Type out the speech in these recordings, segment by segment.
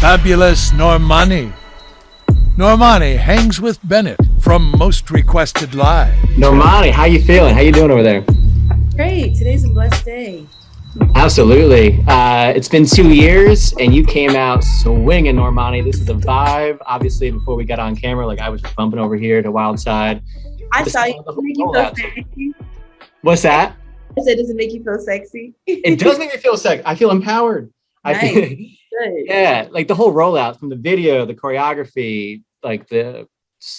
fabulous Normani. Normani hangs with Bennett from Most Requested Live. Normani, how you feeling? How you doing over there? Great. Today's a blessed day. Absolutely. It's been 2 years and you came out swinging, Normani. This is a vibe. Obviously, before we got on camera, like I was just bumping over here to Wild Side. I saw you. Make you feel sexy. What's that? I said, does it make you feel sexy? It does make me feel sexy. I feel empowered. Nice. I feel, Good. yeah, like the whole rollout from the video, the choreography, like the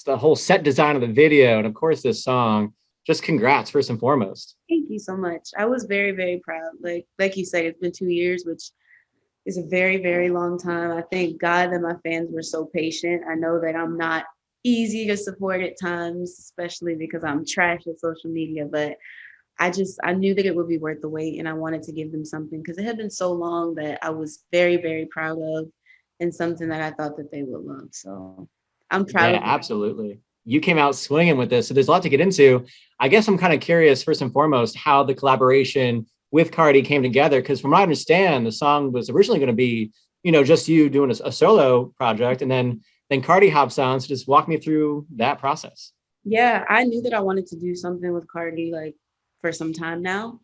whole set design of the video, and of course this song. Just congrats, first and foremost. Thank you so much. I was very, very proud. Like you said, it's been 2 years, which is a very, very long time. I thank God that my fans were so patient. I know that I'm not easy to support at times, especially because I'm trash at social media, but I knew that it would be worth the wait, and I wanted to give them something because it had been so long that I was very, very proud of, and something that I thought that they would love. So I'm proud of them. Absolutely. You came out swinging with this. So there's a lot to get into. I guess I'm kind of curious, first and foremost, how the collaboration with Cardi came together. Because from what I understand, the song was originally going to be, just you doing a solo project. And then Cardi hops on. So just walk me through that process. Yeah, I knew that I wanted to do something with Cardi for some time now.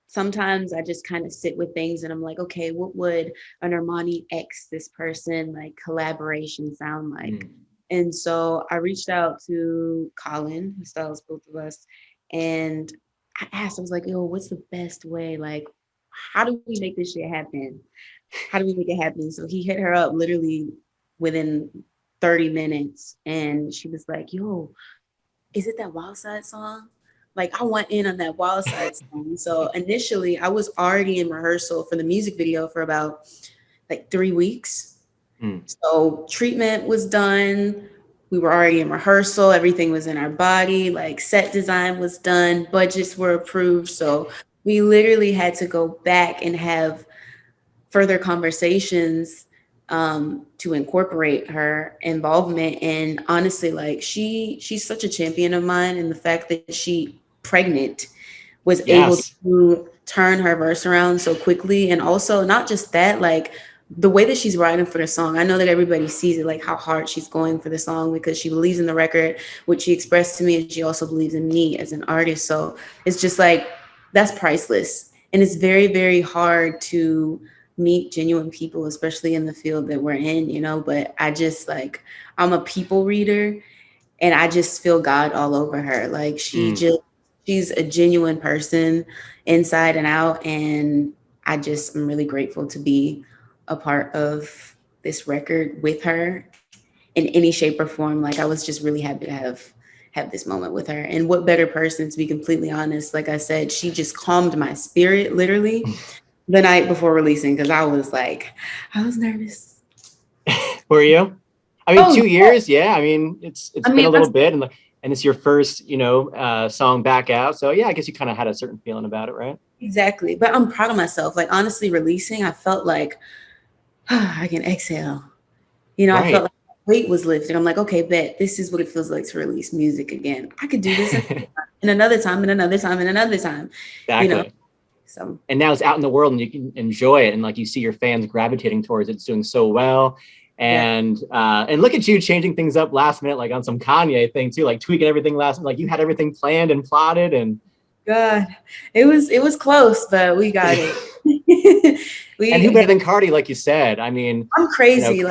Sometimes I just kind of sit with things and I'm like, okay, what would an Normani X this person collaboration sound like? And so I reached out to Colin, who styles both of us, and I was like, yo, what's the best way? How do we make this shit happen? How do we make it happen? So he hit her up literally within 30 minutes, and she was like, yo, is it that Wild Side song? I want in on that Wild Side song. So initially I was already in rehearsal for the music video for about 3 weeks. So treatment was done. We were already in rehearsal. Everything was in our body. Set design was done. Budgets were approved. So we literally had to go back and have further conversations to incorporate her involvement. And honestly, she's such a champion of mine. And the fact that she pregnant was able to turn her verse around so quickly. And also not just that, the way that she's writing for the song, I know that everybody sees it, how hard she's going for the song because she believes in the record, which she expressed to me, and she also believes in me as an artist. So it's just that's priceless. And it's very, very hard to meet genuine people, especially in the field that we're in, but I just I'm a people reader, and I just feel God all over her. She's a genuine person inside and out. And I'm really grateful to be a part of this record with her in any shape or form. I was just really happy to have this moment with her. And what better person, to be completely honest, like I said, she just calmed my spirit literally the night before releasing, because I was nervous. Were you? I mean, 2 years, yeah. I mean, it's been a little bit, and it's your first, song back out. So yeah, I guess you kind of had a certain feeling about it, right? Exactly. But I'm proud of myself. Honestly, releasing, I felt I can exhale. Right. I felt weight was lifted. I'm like, okay, bet this is what it feels like to release music again. I could do this in another time, and another time, and another time. Exactly. So, and now it's out in the world and you can enjoy it. And you see your fans gravitating towards it. It's doing so well. And and look at you changing things up last minute, on some Kanye thing too, tweaking everything last minute. You had everything planned and plotted. And God, it was close, but we got it. And who better than Cardi, like you said? I mean, I'm crazy.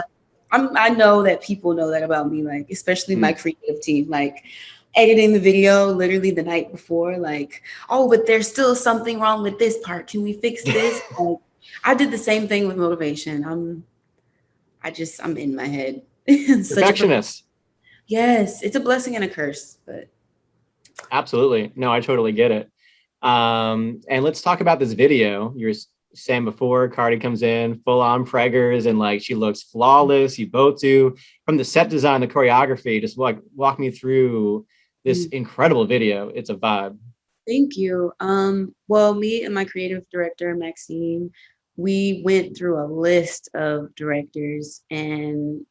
I know that people know that about me, especially my creative team, editing the video literally the night before, oh, but there's still something wrong with this part. Can we fix this? I did the same thing with motivation. I'm in my head. Perfectionist. Yes, it's a blessing and a curse, but. Absolutely. No, I totally get it. And let's talk about this video. You were saying before, Cardi comes in full on preggers and she looks flawless. You both do. From the set design, the choreography, just walk me through this incredible video. It's a vibe. Thank you. Well, me and my creative director, Maxine, we went through a list of directors, and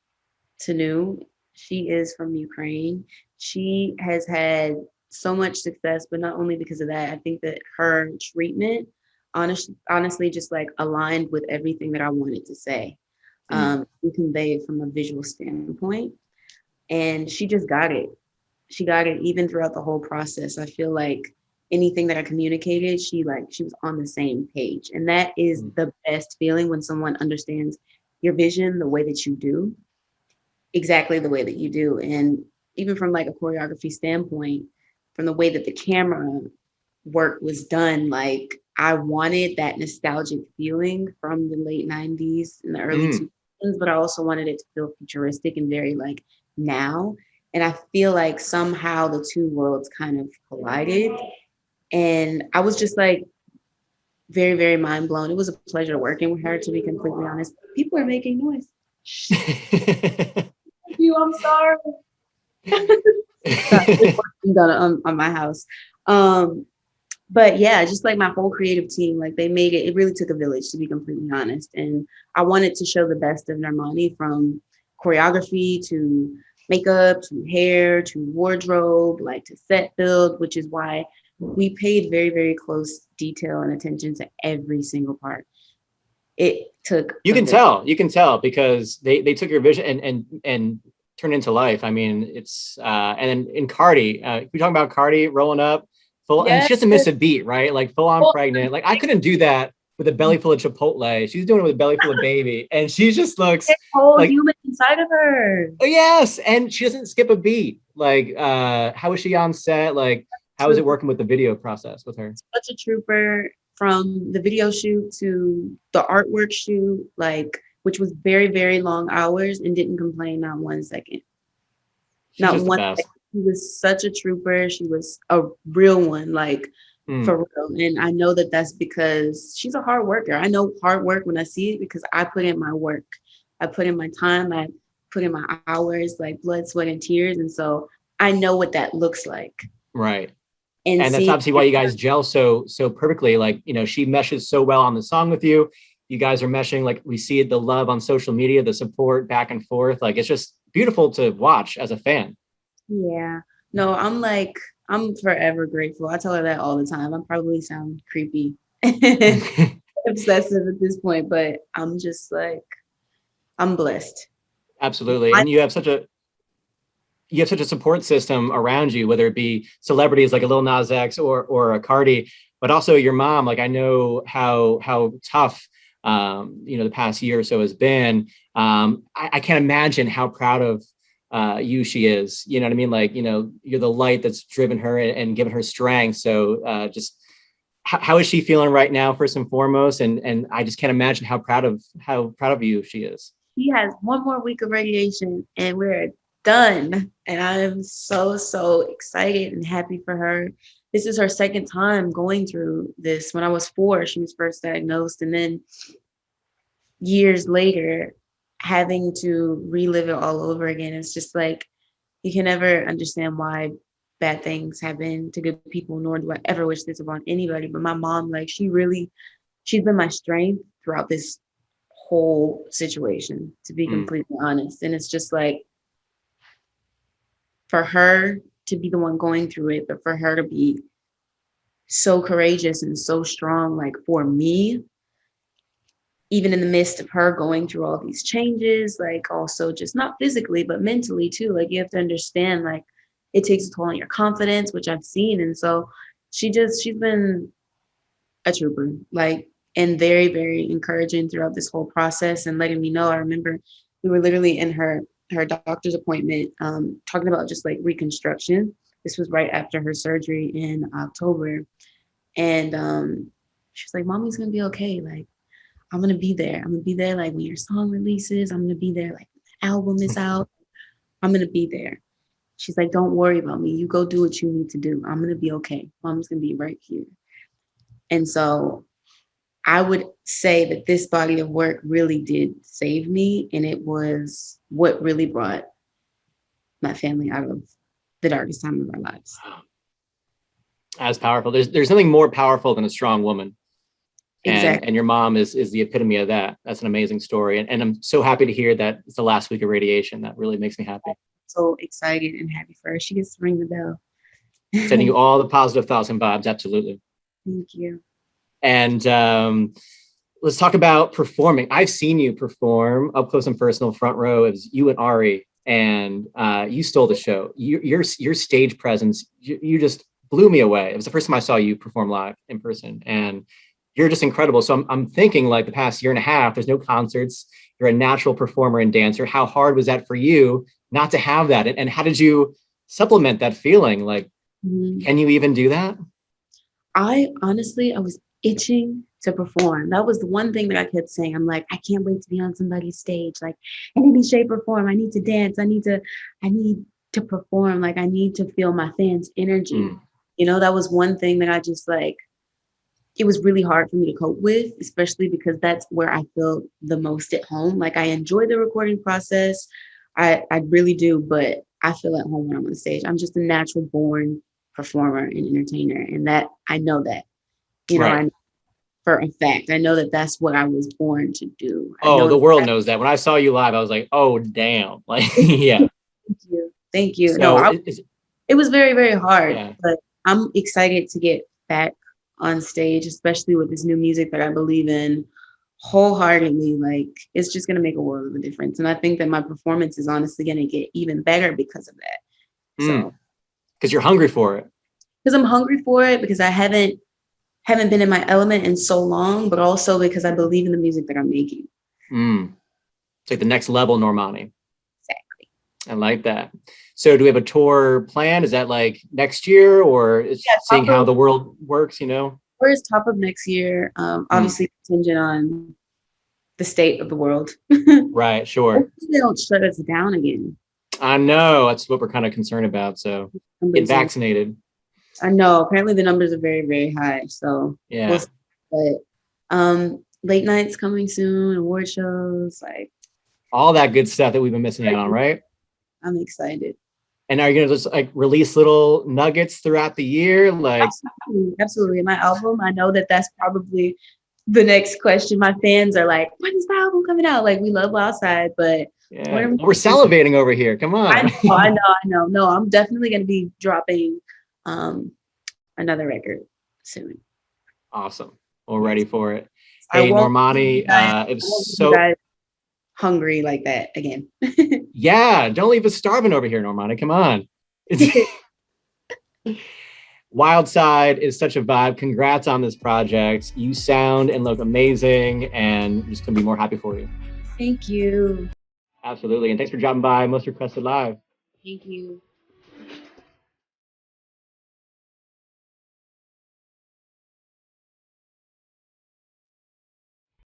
Tanu, she is from Ukraine. She has had so much success, but not only because of that. I think that her treatment honestly just aligned with everything that I wanted to say. and convey it from a visual standpoint. And she just got it. She got it even throughout the whole process. I feel like anything that I communicated, she was on the same page. And that is the best feeling, when someone understands your vision the way that you do, exactly the way that you do. And even from like a choreography standpoint, from the way that the camera work was done, like I wanted that nostalgic feeling from the late 90s and the early 2000s, but I also wanted it to feel futuristic and very like now. And I feel like somehow the two worlds kind of collided. And I was just like very, very mind blown. It was a pleasure working with her, to be completely honest. People are making noise. You, I'm sorry. Done on my house. But yeah, just like my whole creative team, like they made it really took a village, to be completely honest. And I wanted to show the best of Normani, from choreography to makeup to hair to wardrobe, like to set build, which is why we paid very, very close detail and attention to every single part. It took you can tell because they took your vision and turned into life. I mean, it's and then in Cardi, we talking about Cardi rolling up full, and she doesn't miss a beat, right? Like full on pregnant. Like I couldn't do that with a belly full of Chipotle. She's doing it with a belly full of baby, and she just looks whole like human inside of her. Oh yes, and she doesn't skip a beat. Like, how is she on set? Like, how is it working with the video process with her? Such a trooper, from the video shoot to the artwork shoot, like, which was very, very long hours, and didn't complain not 1 second. She's Not just one the best. second. She was such a trooper. She was a real one, like for real. And I know that that's because she's a hard worker. I know hard work when I see it, because I put in my work. I put in my time. I put in my hours, like blood, sweat, and tears. And so I know what that looks like. Right. And that's obviously why you guys gel so perfectly. Like, you know, she meshes so well on the song with you. You guys are meshing, like we see the love on social media, the support back and forth. Like, it's just beautiful to watch as a fan. Yeah. No, I'm forever grateful. I tell her that all the time. I probably sound creepy, obsessive at this point, but I'm just like, I'm blessed. Absolutely. And you have such a support system around you, whether it be celebrities like a Lil Nas X or a Cardi, but also your mom. Like, I know how tough, the past year or so has been. I can't imagine how proud of you she is. You know what I mean? Like, you're the light that's driven her and given her strength. So just how is she feeling right now, first and foremost? And I just can't imagine how proud of you she is. She has 1 more week of radiation and we're done. And I'm so excited and happy for her. This is her second time going through this. When I was 4, she was first diagnosed. And then years later, having to relive it all over again. It's just like, you can never understand why bad things happen to good people, nor do I ever wish this upon anybody. But my mom, like, she's been my strength throughout this whole situation, to be completely honest. And it's just like, for her to be the one going through it, but for her to be so courageous and so strong, like for me, even in the midst of her going through all these changes, like also just not physically, but mentally too. Like, you have to understand, like, it takes a toll on your confidence, which I've seen. And so she's been a trooper, like, and very, very encouraging throughout this whole process, and letting me know. I remember we were literally in her doctor's appointment, talking about just like reconstruction. This was right after her surgery in October. And she was like, "Mommy's gonna be okay. Like, I'm gonna be there. I'm gonna be there, like, when your song releases. I'm gonna be there, like, when the album is out. I'm gonna be there." She's like, "Don't worry about me. You go do what you need to do. I'm gonna be okay. Mom's gonna be right here." And so I would say that this body of work really did save me. And it was what really brought my family out of the darkest time of our lives. As powerful. There's nothing more powerful than a strong woman. Exactly. And your mom is the epitome of that. That's an amazing story. And I'm so happy to hear that it's the last week of radiation. That really makes me happy. So excited and happy for her. She gets to ring the bell. Sending you all the positive thoughts and vibes. Absolutely. Thank you. And let's talk about performing. I've seen you perform up close and personal, front row. It was you and Ari, and you stole the show. Your stage presence, you just blew me away. It was the first time I saw you perform live in person, and you're just incredible. So I'm thinking, like, the past year and a half, there's no concerts. You're a natural performer and dancer. How hard was that for you not to have that? And how did you supplement that feeling? Like, can you even do that? I was itching to perform. That was the one thing that I kept saying. I'm like, I can't wait to be on somebody's stage. Like, in any shape or form, I need to dance. I need to perform. Like, I need to feel my fans' energy. You know, that was one thing that I just like, it was really hard for me to cope with, especially because that's where I feel the most at home. Like, I enjoy the recording process. I really do, but I feel at home when I'm on stage. I'm just a natural born performer and entertainer. And that, I know that, you know, Right. for a fact, I know that that's what I was born to do. Oh, the world knows that. When I saw you live, I was like, oh, damn. Like, yeah. Thank you. So No, it was very, very hard, yeah. but I'm excited to get back on stage, especially with this new music that I believe in wholeheartedly. Like, it's just going to make a world of a difference. And I think that my performance is honestly going to get even better because of that. So, because you're hungry for it. Because I'm hungry for it, because I haven't been in my element in so long, but also because I believe in the music that I'm making. It's like the next level, Normani. Exactly. I like that. So do we have a tour plan? Is that like next year, or is seeing how the world works, you know? Where's top of next year? Obviously contingent on the state of the world. Right, sure. They don't shut us down again. I know, that's what we're kind of concerned about. So get vaccinated. I know, apparently the numbers are very, very high. So yeah. But late nights coming soon, award shows, like all that good stuff that we've been missing out on, right? I'm excited. And are you gonna just like release little nuggets throughout the year? Like, absolutely. My album, I know that that's probably the next question. My fans are like, when is the album coming out? Like, we love Wild Side, but yeah. We're salivating over here. Come on. I know. No, I'm definitely gonna be dropping another record soon. Awesome. We're ready for it. Hey, Normani, it was so hungry like that again. Yeah, don't leave us starving over here, Normani. Come on. Wild Side is such a vibe. Congrats on this project. You sound and look amazing, and just couldn't be more happy for you. Thank you. Absolutely. And thanks for dropping by Most Requested Live. Thank you.